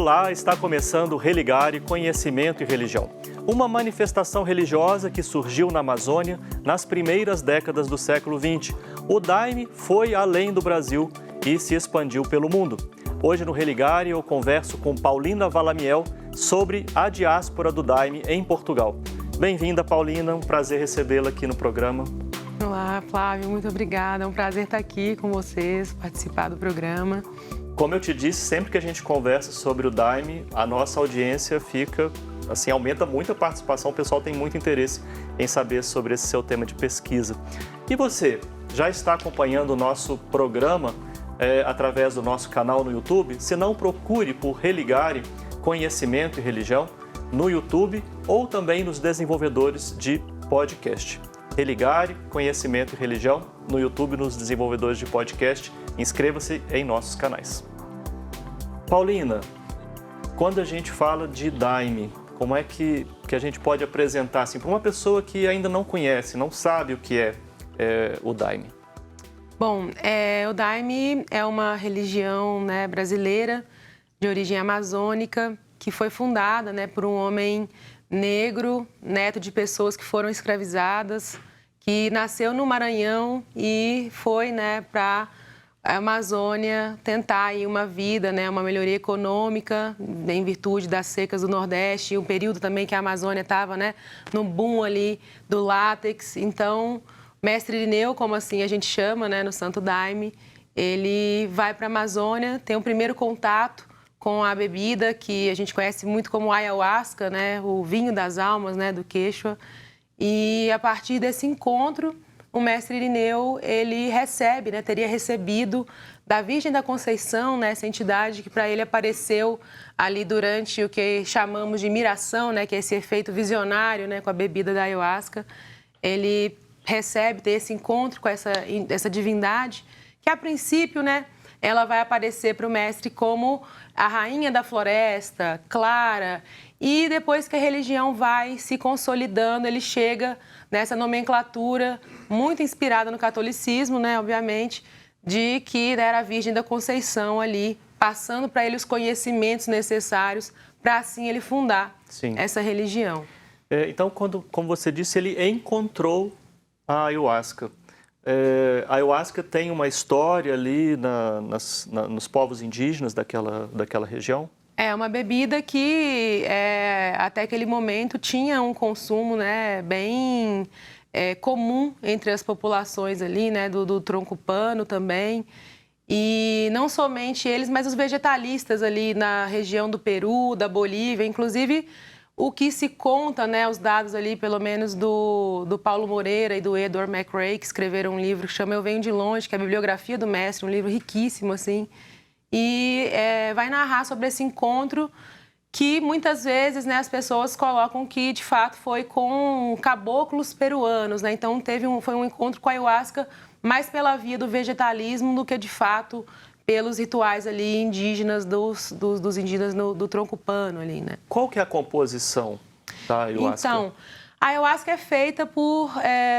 Olá, está começando o Religare Conhecimento e Religião, uma manifestação religiosa que surgiu na Amazônia nas primeiras décadas do século XX. O Daime foi além do Brasil e se expandiu pelo mundo. Hoje no Religare eu converso com Paulina Valamiel sobre a diáspora do Daime em Portugal. Bem-vinda, Paulina, um prazer recebê-la aqui no programa. Olá, Flávio, muito obrigada. É um prazer estar aqui com vocês, participar do programa. Como eu te disse, sempre que a gente conversa sobre o Daime, a nossa audiência fica, assim, aumenta muito a participação, o pessoal tem muito interesse em saber sobre esse seu tema de pesquisa. E você, já está acompanhando o nosso programa através do nosso canal no YouTube? Se não, procure por Religare Conhecimento e Religião no YouTube ou também nos desenvolvedores de podcast. Religare Conhecimento e Religião no YouTube, nos desenvolvedores de podcast. Inscreva-se em nossos canais. Paulina, quando a gente fala de Daime, como é que a gente pode apresentar assim, para uma pessoa que ainda não conhece, não sabe o que é o Daime? Bom, o Daime é uma religião, né, brasileira, de origem amazônica, que foi fundada, né, por um homem negro, neto de pessoas que foram escravizadas, que nasceu no Maranhão e foi, né, para a Amazônia tentar aí uma vida, né, uma melhoria econômica em virtude das secas do Nordeste e um período também que a Amazônia estava, né, no boom ali do látex. Então, Mestre Irineu, como assim a gente chama, né, no Santo Daime, ele vai para a Amazônia, tem um primeiro contato com a bebida que a gente conhece muito como ayahuasca, né, o vinho das almas, né, do Quechua. E a partir desse encontro, o Mestre Irineu, ele recebe, né, teria recebido da Virgem da Conceição, né, essa entidade que para ele apareceu ali durante o que chamamos de miração, né, que é esse efeito visionário, né, com a bebida da ayahuasca. Ele recebe, ter esse encontro com essa divindade, que a princípio, né, ela vai aparecer para o mestre como a rainha da floresta, clara, e depois que a religião vai se consolidando, ele chega nessa nomenclatura muito inspirada no catolicismo, né, obviamente, de que era a Virgem da Conceição ali, passando para ele os conhecimentos necessários para assim ele fundar essa religião. Então, como você disse, ele encontrou a ayahuasca. A ayahuasca tem uma história ali nos povos indígenas daquela região? É uma bebida que até aquele momento tinha um consumo, né, bem comum entre as populações ali, né, do tronco pano também. E não somente eles, mas os vegetalistas ali na região do Peru, da Bolívia, inclusive o que se conta, né, os dados ali, pelo menos do Paulo Moreira e do Edward McRae, que escreveram um livro que chama Eu Venho de Longe, que é a bibliografia do mestre, um livro riquíssimo, assim, e vai narrar sobre esse encontro que muitas vezes, né, as pessoas colocam que de fato foi com caboclos peruanos, né? Então foi um encontro com a ayahuasca mais pela via do vegetalismo do que de fato pelos rituais ali indígenas dos indígenas do tronco pano ali, né? Qual que é a composição da ayahuasca? Então, a ayahuasca é feita por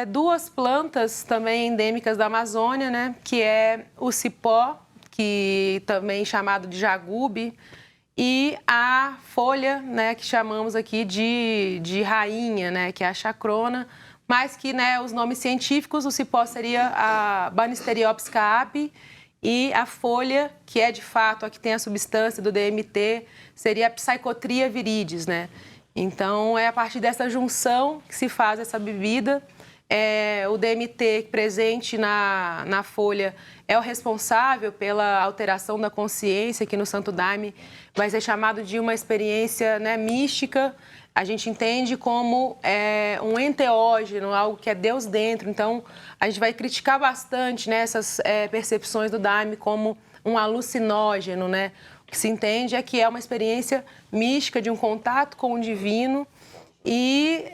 duas plantas também endêmicas da Amazônia, né? Que é o cipó, que também chamado de jagube, e a folha, né, que chamamos aqui de rainha, né, que é a chacrona, mas que, né, os nomes científicos, o cipó seria a Banisteriopsis caapi, e a folha, que é de fato a que tem a substância do DMT, seria a Psychotria viridis, né? Então, é a partir dessa junção que se faz essa bebida. O DMT presente na folha é o responsável pela alteração da consciência, que no Santo Daime vai ser chamado de uma experiência, né, mística. A gente entende como um enteógeno, algo que é Deus dentro. Então, a gente vai criticar bastante, né, essas percepções do Daime como um alucinógeno, né? O que se entende é que é uma experiência mística de um contato com o divino e,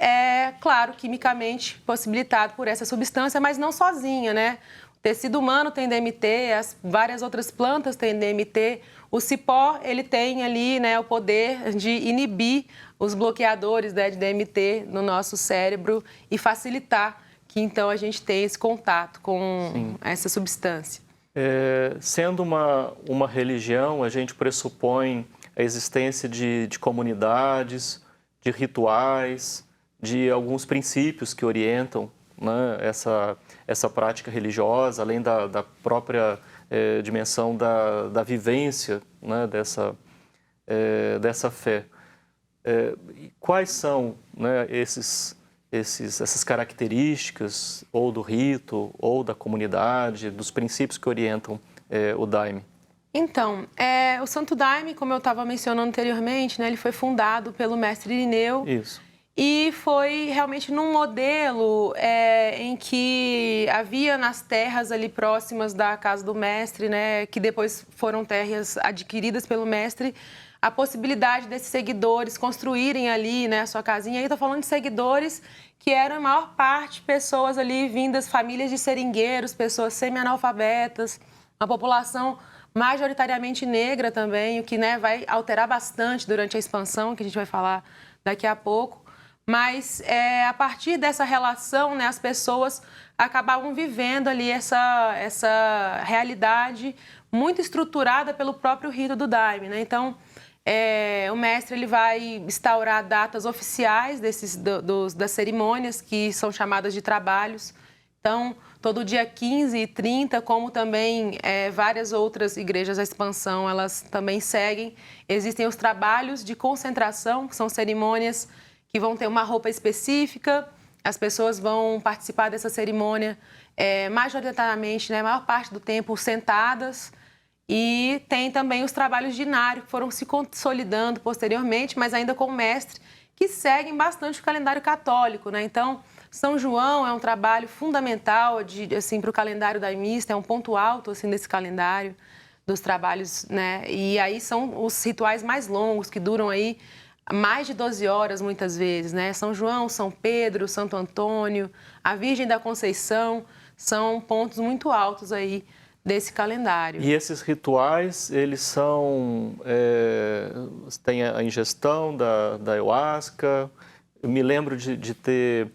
claro, quimicamente possibilitado por essa substância, mas não sozinha, né? O tecido humano tem DMT, várias outras plantas têm DMT. O cipó, ele tem ali, né, o poder de inibir os bloqueadores, né, de DMT no nosso cérebro e facilitar que, então, a gente tenha esse contato com essa substância. Sendo uma religião, a gente pressupõe a existência de comunidades, de rituais, de alguns princípios que orientam, né, essa prática religiosa, além da própria dimensão da vivência, né, dessa fé. Quais são, né, essas características, ou do rito, ou da comunidade, dos princípios que orientam o Daime? Então, o Santo Daime, como eu estava mencionando anteriormente, né, ele foi fundado pelo mestre Irineu. Isso. E foi realmente num modelo em que havia nas terras ali próximas da casa do mestre, né, que depois foram terras adquiridas pelo mestre, a possibilidade desses seguidores construírem ali, né, a sua casinha. Aí estou falando de seguidores que eram, a maior parte, pessoas ali vindas, famílias de seringueiros, pessoas semi-analfabetas, uma população majoritariamente negra também, o que, né, vai alterar bastante durante a expansão, que a gente vai falar daqui a pouco. Mas a partir dessa relação, né, as pessoas acabavam vivendo ali essa realidade muito estruturada pelo próprio rito do Daime, né? Então, o mestre ele vai instaurar datas oficiais das cerimônias, que são chamadas de trabalhos. Então, todo dia 15 e 30, como também várias outras igrejas da expansão, elas também seguem. Existem os trabalhos de concentração, que são cerimônias que vão ter uma roupa específica, as pessoas vão participar dessa cerimônia majoritariamente, né, a maior parte do tempo, sentadas. E tem também os trabalhos de Inário, que foram se consolidando posteriormente, mas ainda com o mestre, que seguem bastante o calendário católico, né? Então, São João é um trabalho fundamental assim, para o calendário daimista, é um ponto alto assim, desse calendário dos trabalhos, né? E aí são os rituais mais longos, que duram aí mais de 12 horas, muitas vezes, né? São João, São Pedro, Santo Antônio, a Virgem da Conceição, são pontos muito altos aí desse calendário. E esses rituais, eles são... tem a ingestão da ayahuasca. Eu me lembro de ter,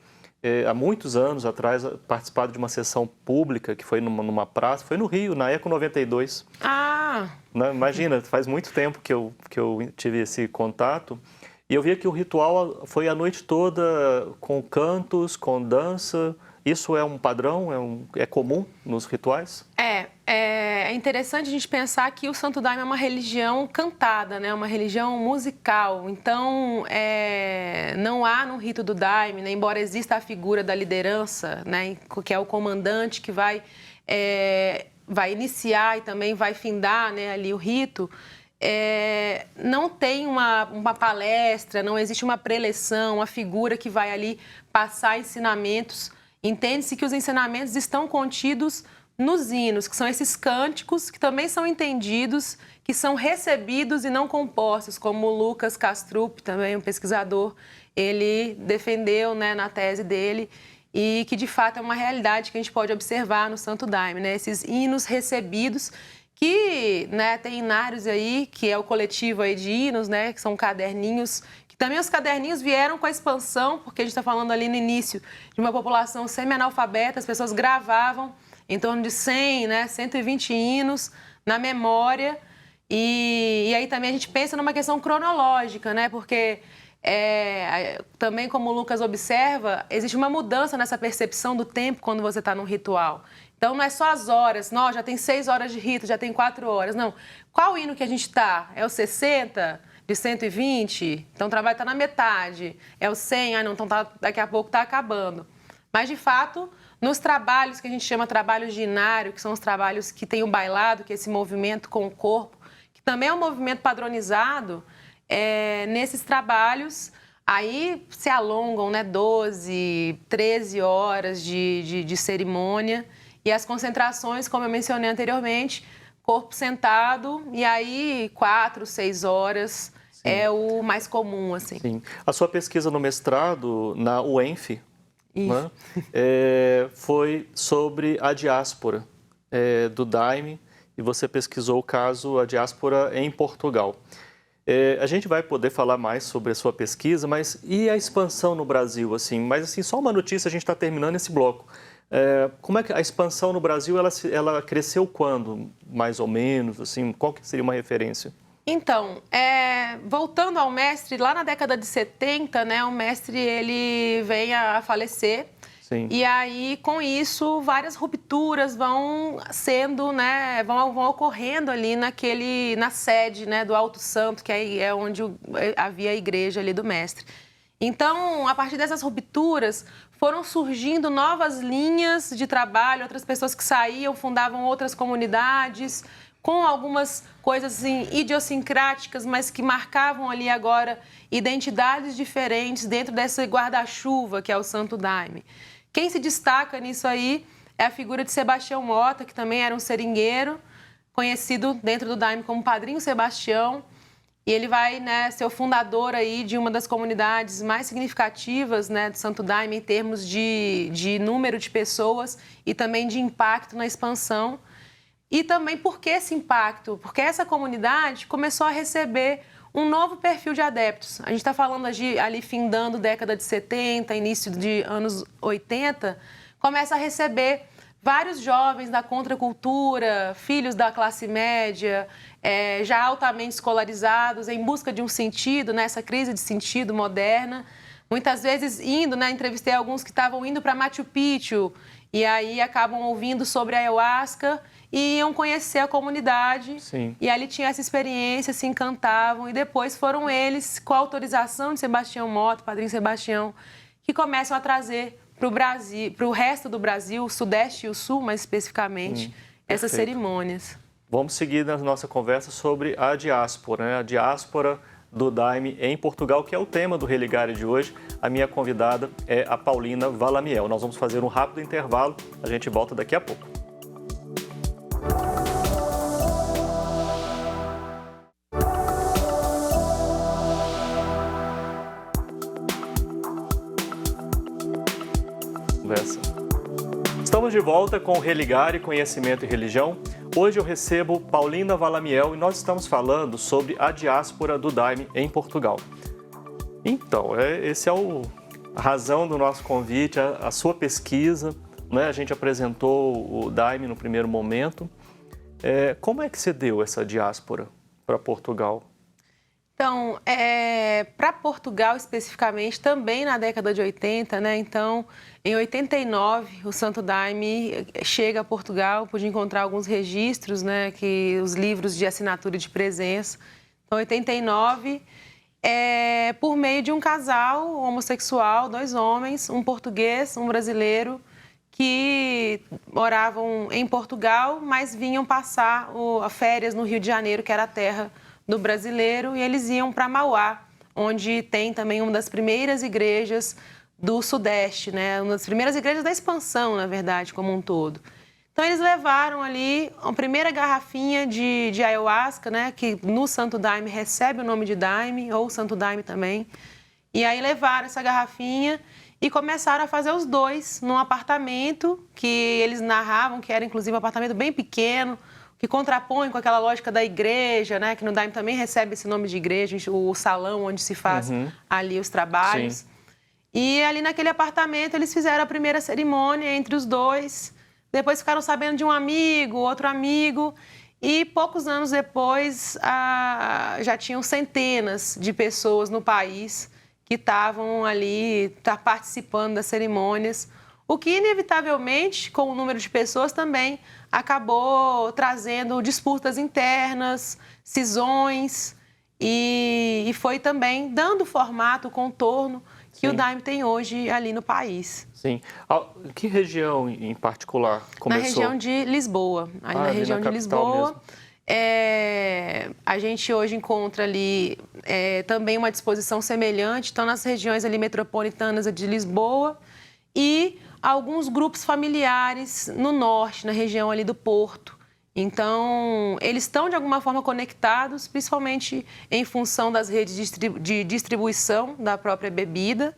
há muitos anos atrás, participado de uma sessão pública que foi numa praça, foi no Rio, na Eco 92. Ah! Imagina, faz muito tempo que eu tive esse contato. E eu via que o ritual foi a noite toda com cantos, com dança. Isso é um padrão? É comum nos rituais? É interessante a gente pensar que o Santo Daime é uma religião cantada, né? Uma religião musical. Então, não há no rito do Daime, né? Embora exista a figura da liderança, né? Que é o comandante que vai iniciar e também vai findar, né, ali o rito, não tem uma palestra, não existe uma preleção, uma figura que vai ali passar ensinamentos. Entende-se que os ensinamentos estão contidos nos hinos, que são esses cânticos que também são entendidos, que são recebidos e não compostos, como o Lucas Castrup, também um pesquisador, ele defendeu, né, na tese dele, e que de fato é uma realidade que a gente pode observar no Santo Daime, né? Esses hinos recebidos que, né, tem Inários aí, que é o coletivo aí de hinos, né, que são caderninhos, que também os caderninhos vieram com a expansão, porque a gente está falando ali no início de uma população semi-analfabeta, as pessoas gravavam em torno de 100, né, 120 hinos na memória, e aí também a gente pensa numa questão cronológica, né, porque também como o Lucas observa, existe uma mudança nessa percepção do tempo quando você está num ritual. Então, não é só as horas, não, já tem 6 horas de rito, já tem 4 horas, não. Qual hino que a gente está? É o 60 de 120? Então, o trabalho está na metade. É o 100? Não, então daqui a pouco está acabando. Mas, de fato, nos trabalhos que a gente chama trabalhos de Inário, que são os trabalhos que tem o bailado, que é esse movimento com o corpo, que também é um movimento padronizado, nesses trabalhos, aí se alongam, né, 12, 13 horas de cerimônia. E as concentrações, como eu mencionei anteriormente, corpo sentado, e aí 4, 6 horas. Sim. É o mais comum, assim. Sim. A sua pesquisa no mestrado, na UENF, né, foi sobre a diáspora do Daime, e você pesquisou o caso, a diáspora em Portugal. A gente vai poder falar mais sobre a sua pesquisa, mas e a expansão no Brasil? Assim? Mas assim, só uma notícia, a gente está terminando esse bloco. Como é que a expansão no Brasil, ela cresceu quando, mais ou menos? Assim, qual que seria uma referência? Então, voltando ao mestre, lá na década de 70, né, o mestre ele vem a falecer. Sim. E aí, com isso, várias rupturas vão sendo, né, vão ocorrendo ali na sede, né, do Alto Santo, que é onde havia a igreja ali do mestre. Então, a partir dessas rupturas, foram surgindo novas linhas de trabalho, outras pessoas que saíam, fundavam outras comunidades, com algumas coisas assim, idiosincráticas, mas que marcavam ali agora identidades diferentes dentro desse guarda-chuva que é o Santo Daime. Quem se destaca nisso aí é a figura de Sebastião Mota, que também era um seringueiro, conhecido dentro do Daime como Padrinho Sebastião. E ele vai, né, ser o fundador aí de uma das comunidades mais significativas, né, do Santo Daime em termos de número de pessoas e também de impacto na expansão. E também por que esse impacto? Porque essa comunidade começou a receber um novo perfil de adeptos. A gente está falando ali findando década de 70, início de anos 80, começa a receber vários jovens da contracultura, filhos da classe média, já altamente escolarizados, em busca de um sentido, nessa crise de sentido moderna. Muitas vezes indo, né, entrevistei alguns que estavam indo para Machu Picchu e aí acabam ouvindo sobre a ayahuasca e iam conhecer a comunidade. Sim. E ali tinha essa experiência, se encantavam e depois foram eles, com a autorização de Sebastião Mota, Padrinho Sebastião, que começam a trazer para o Brasil, para o resto do Brasil, o Sudeste e o Sul, mais especificamente, essas cerimônias. Vamos seguir na nossa conversa sobre a diáspora, né? A diáspora do Daime em Portugal, que é o tema do Religare de hoje. A minha convidada é a Paulina Valamiel. Nós vamos fazer um rápido intervalo, a gente volta daqui a pouco. Estamos de volta com o Religare, Conhecimento e Religião. Hoje eu recebo Paulina Valamiel e nós estamos falando sobre a diáspora do Daime em Portugal. Então, esse é a razão do nosso convite, a sua pesquisa, né? A gente apresentou o Daime no primeiro momento. Como é que se deu essa diáspora para Portugal? Então, para Portugal especificamente, também na década de 80, né? Então, em 89, o Santo Daime chega a Portugal, pude encontrar alguns registros, né? Que os livros de assinatura e de presença. Então, 89, por meio de um casal homossexual, 2 homens, um português, um brasileiro, que moravam em Portugal, mas vinham passar as férias no Rio de Janeiro, que era a terra do brasileiro, e eles iam para Mauá, onde tem também uma das primeiras igrejas do Sudeste, né? Uma das primeiras igrejas da expansão, na verdade, como um todo. Então, eles levaram ali a primeira garrafinha de ayahuasca, né? Que no Santo Daime recebe o nome de Daime, ou Santo Daime também. E aí levaram essa garrafinha e começaram a fazer os 2 num apartamento que eles narravam, que era inclusive um apartamento bem pequeno, que contrapõe com aquela lógica da igreja, né? Que no Daime também recebe esse nome de igreja, o salão onde se faz ali os trabalhos. Sim. E ali naquele apartamento eles fizeram a primeira cerimônia entre os 2. Depois ficaram sabendo de um amigo, outro amigo. E poucos anos depois já tinham centenas de pessoas no país que estavam ali participando das cerimônias. O que, inevitavelmente, com o número de pessoas também, acabou trazendo disputas internas, cisões, e foi também dando formato, contorno que o Daime tem hoje ali no país. Sim. Que região em particular começou? Na região de Lisboa. Ali na região de Lisboa. A gente hoje encontra ali também uma disposição semelhante, então nas regiões ali metropolitanas de Lisboa e alguns grupos familiares no norte, na região ali do Porto. Então, eles estão de alguma forma conectados, principalmente em função das redes de distribuição da própria bebida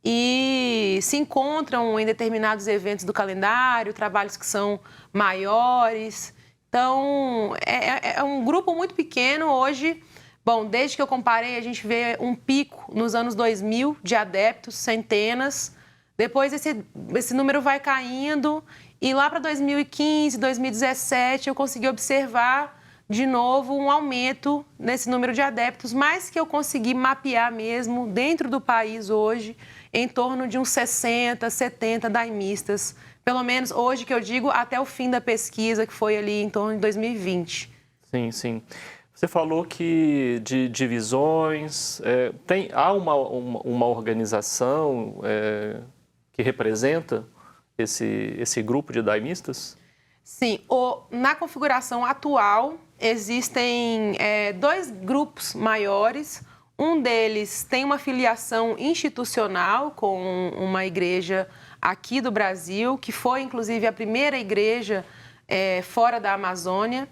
e se encontram em determinados eventos do calendário, trabalhos que são maiores. Então, é um grupo muito pequeno hoje. Bom, desde que eu comparei, a gente vê um pico nos anos 2000 de adeptos, centenas. Depois esse número vai caindo e lá para 2015, 2017 eu consegui observar de novo, um aumento nesse número de adeptos, mas que eu consegui mapear mesmo dentro do país hoje, em torno de uns 60, 70 daimistas, pelo menos hoje que eu digo, até o fim da pesquisa, que foi ali em torno de 2020. Sim, sim. Você falou que de divisões, há uma organização que representa esse grupo de daimistas? Sim, na configuração atual existem 2 grupos maiores. Um deles tem uma filiação institucional com uma igreja aqui do Brasil, que foi inclusive a primeira igreja fora da Amazônia.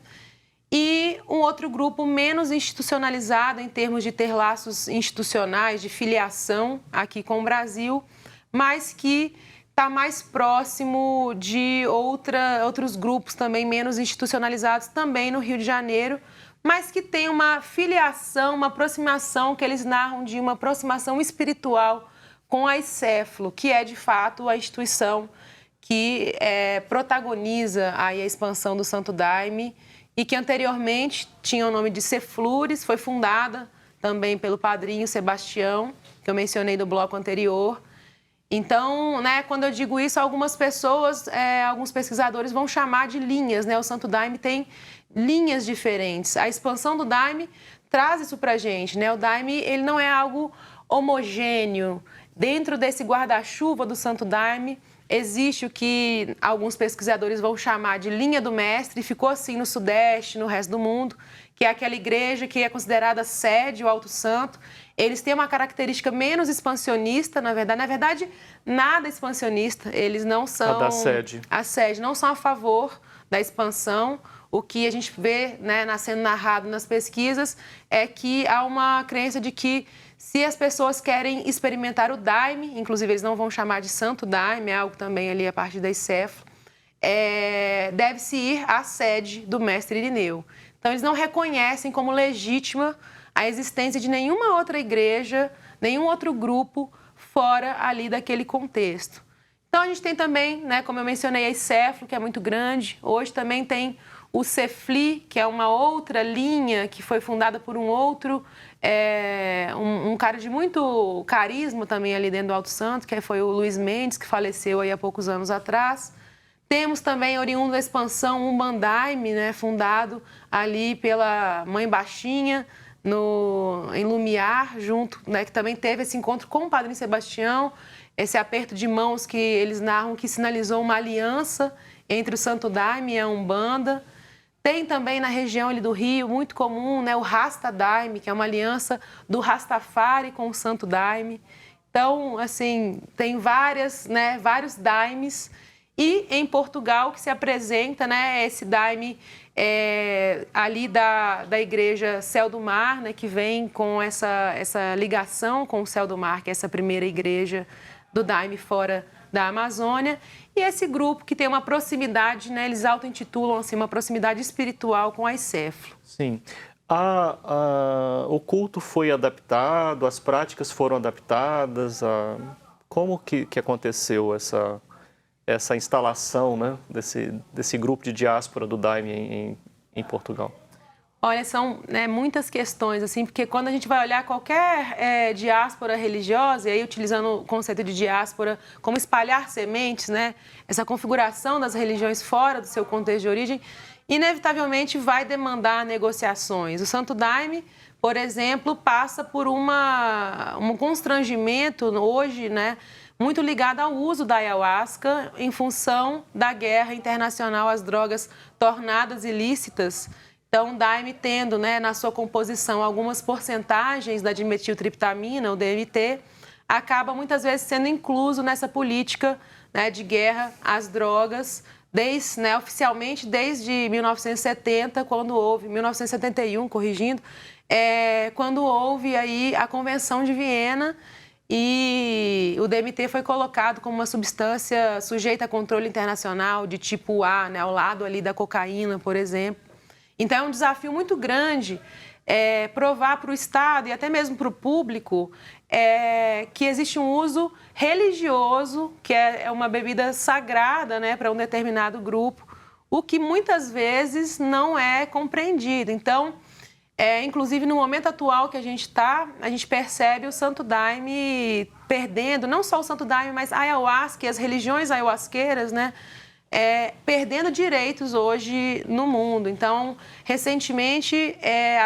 E um outro grupo menos institucionalizado em termos de ter laços institucionais, de filiação aqui com o Brasil, mas que está mais próximo de outros grupos também menos institucionalizados, também no Rio de Janeiro, mas que tem uma filiação, uma aproximação, que eles narram de uma aproximação espiritual com a ICEFLO, que é de fato a instituição que protagoniza aí a expansão do Santo Daime, e que anteriormente tinha o nome de Ceflures, foi fundada também pelo padrinho Sebastião, que eu mencionei do bloco anterior. Então, né, quando eu digo isso, algumas pessoas, alguns pesquisadores vão chamar de linhas, né? O Santo Daime tem linhas diferentes. A expansão do Daime traz isso para a gente, né? O Daime, ele não é algo homogêneo. Dentro desse guarda-chuva do Santo Daime, existe o que alguns pesquisadores vão chamar de linha do mestre, e ficou assim no Sudeste, no resto do mundo, que é aquela igreja que é considerada sede, o Alto Santo. Eles têm uma característica menos expansionista, na verdade, nada expansionista. Eles não são... A da sede. A sede, não são a favor da expansão. O que a gente vê, né, sendo narrado nas pesquisas é que há uma crença de que se as pessoas querem experimentar o Daime, inclusive eles não vão chamar de Santo Daime, é algo também ali a partir da ICEFLO, deve-se ir à sede do mestre Irineu. Então, eles não reconhecem como legítima a existência de nenhuma outra igreja, nenhum outro grupo fora ali daquele contexto. Então, a gente tem também, né, como eu mencionei, a ICEFLO, que é muito grande. Hoje também tem o CEFLI, que é uma outra linha que foi fundada por um outro, um cara de muito carisma também ali dentro do Alto Santo, que foi o Luiz Mendes, que faleceu aí há poucos anos atrás. Temos também, oriundo da expansão, um Bandaime, né, fundado ali pela Mãe Baixinha, em Lumiar, junto, né, que também teve esse encontro com o Padrinho Sebastião, esse aperto de mãos que eles narram que sinalizou uma aliança entre o Santo Daime e a Umbanda. Tem também na região ali do Rio, muito comum, né, o Rasta Daime, que é uma aliança do Rastafari com o Santo Daime. Então, assim, tem vários daimes. E em Portugal que se apresenta, né, esse daime ali da igreja Céu do Mar, né, que vem com essa ligação com o Céu do Mar, que é essa primeira igreja do daime fora da Amazônia. E esse grupo que tem uma proximidade, né, eles auto-intitulam assim, uma proximidade espiritual com a ICEFLO. Sim. O culto foi adaptado, as práticas foram adaptadas. Como que aconteceu essa instalação, né, desse grupo de diáspora do Daime em Portugal? Olha, são, né, muitas questões, assim, porque quando a gente vai olhar qualquer diáspora religiosa, e aí utilizando o conceito de diáspora como espalhar sementes, né, essa configuração das religiões fora do seu contexto de origem, inevitavelmente vai demandar negociações. O Santo Daime, por exemplo, passa por um constrangimento hoje, né, muito ligado ao uso da ayahuasca em função da guerra internacional às drogas tornadas ilícitas. Então, o Daime tendo, né, na sua composição algumas porcentagens da dimetiltriptamina, o DMT, acaba muitas vezes sendo incluso nessa política, né, de guerra às drogas, oficialmente desde 1970, quando houve, 1971, corrigindo, quando houve aí a Convenção de Viena, e o DMT foi colocado como uma substância sujeita a controle internacional de tipo A, né, ao lado ali da cocaína, por exemplo. Então, é um desafio muito grande provar para o Estado e até mesmo para o público que existe um uso religioso, que é uma bebida sagrada, né, para um determinado grupo, o que muitas vezes não é compreendido. Então, inclusive no momento atual que a gente está, a gente percebe o Santo Daime perdendo, não só o Santo Daime, mas a ayahuasca e as religiões ayahuasqueiras, né? Perdendo direitos hoje no mundo. Então, recentemente,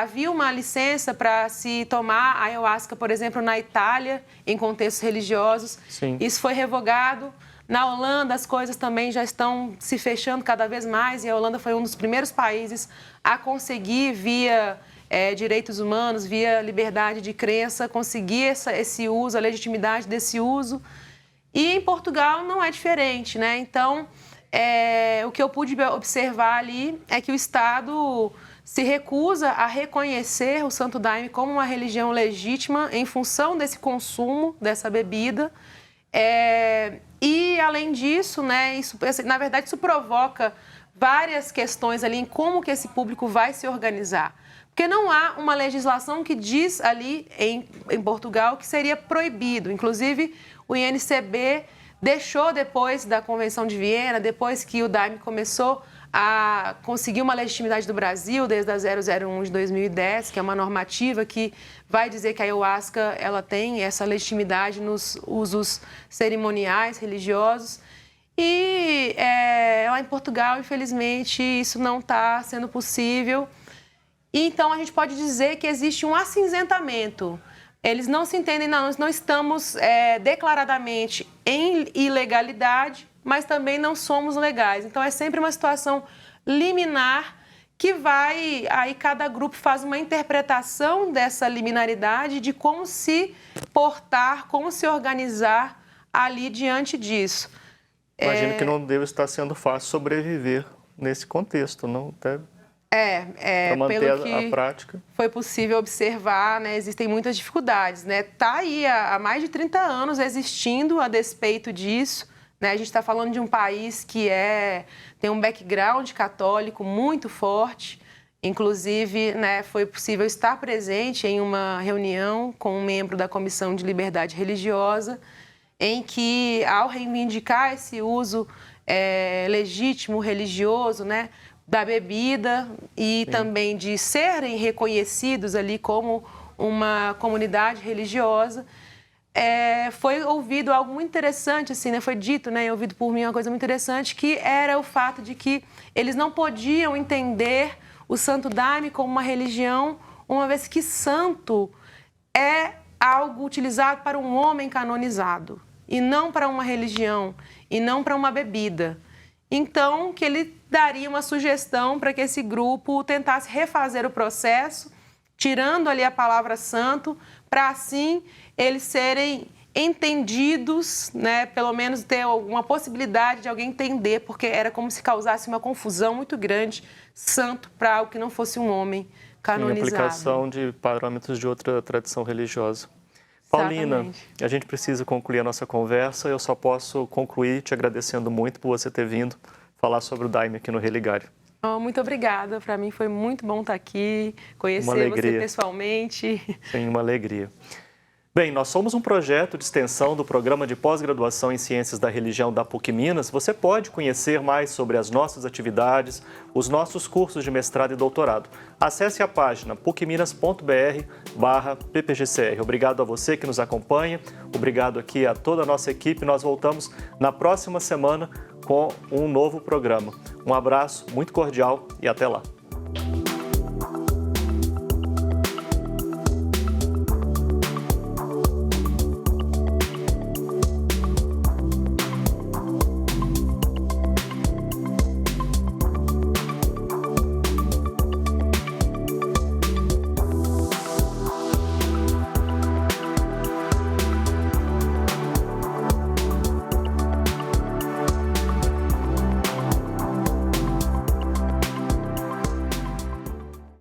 havia uma licença para se tomar ayahuasca, por exemplo, na Itália, em contextos religiosos. Sim. Isso foi revogado. Na Holanda, as coisas também já estão se fechando cada vez mais, e a Holanda foi um dos primeiros países a conseguir, via direitos humanos, via liberdade de crença, conseguir esse uso, a legitimidade desse uso. E em Portugal não é diferente, né? Então, o que eu pude observar ali é que o Estado se recusa a reconhecer o Santo Daime como uma religião legítima em função desse consumo dessa bebida. E, além disso, né, na verdade, isso provoca várias questões ali em como que esse público vai se organizar. Porque não há uma legislação que diz ali em Portugal que seria proibido. Inclusive, o INCB deixou, depois da Convenção de Viena, depois que o Daime começou a conseguir uma legitimidade do Brasil, desde a 001 de 2010, que é uma normativa que vai dizer que a ayahuasca ela tem essa legitimidade nos usos cerimoniais, religiosos. E lá em Portugal, infelizmente, isso não está sendo possível. E, então, a gente pode dizer que existe um acinzentamento. Eles não se entendem, nós não estamos declaradamente em ilegalidade, mas também não somos legais. Então, é sempre uma situação liminar que vai... Aí cada grupo faz uma interpretação dessa liminaridade de como se portar, como se organizar ali diante disso. Imagino que não deve estar sendo fácil sobreviver nesse contexto, não? Para manter pelo que a prática. Foi possível observar, né, existem muitas dificuldades, né? Está aí há mais de 30 anos existindo a despeito disso, né? A gente está falando de um país que tem um background católico muito forte. Inclusive, né, foi possível estar presente em uma reunião com um membro da Comissão de Liberdade Religiosa, em que, ao reivindicar esse uso legítimo, religioso, né, da bebida e também de serem reconhecidos ali como uma comunidade religiosa, foi ouvido algo muito interessante, assim, né? Foi dito, né, ouvido por mim uma coisa muito interessante, que era o fato de que eles não podiam entender o Santo Daime como uma religião, uma vez que santo é algo utilizado para um homem canonizado, e não para uma religião, e não para uma bebida. Então, que ele daria uma sugestão para que esse grupo tentasse refazer o processo, tirando ali a palavra santo, para assim eles serem entendidos, né? Pelo menos ter alguma possibilidade de alguém entender, porque era como se causasse uma confusão muito grande, santo para algo que não fosse um homem canonizado. Em aplicação de parâmetros de outra tradição religiosa. Paulina, Exatamente. a gente precisa concluir a nossa conversa. Eu só posso concluir te agradecendo muito por você ter vindo falar sobre o Daime aqui no Religário. Muito obrigada. Para mim foi muito bom estar aqui, conhecer você pessoalmente. Sim, uma alegria. Bem, nós somos um projeto de extensão do Programa de Pós-Graduação em Ciências da Religião da PUC Minas. Você pode conhecer mais sobre as nossas atividades, os nossos cursos de mestrado e doutorado. Acesse a página pucminas.br/ppgcr. Obrigado a você que nos acompanha, obrigado aqui a toda a nossa equipe. Nós voltamos na próxima semana com um novo programa. Um abraço muito cordial e até lá.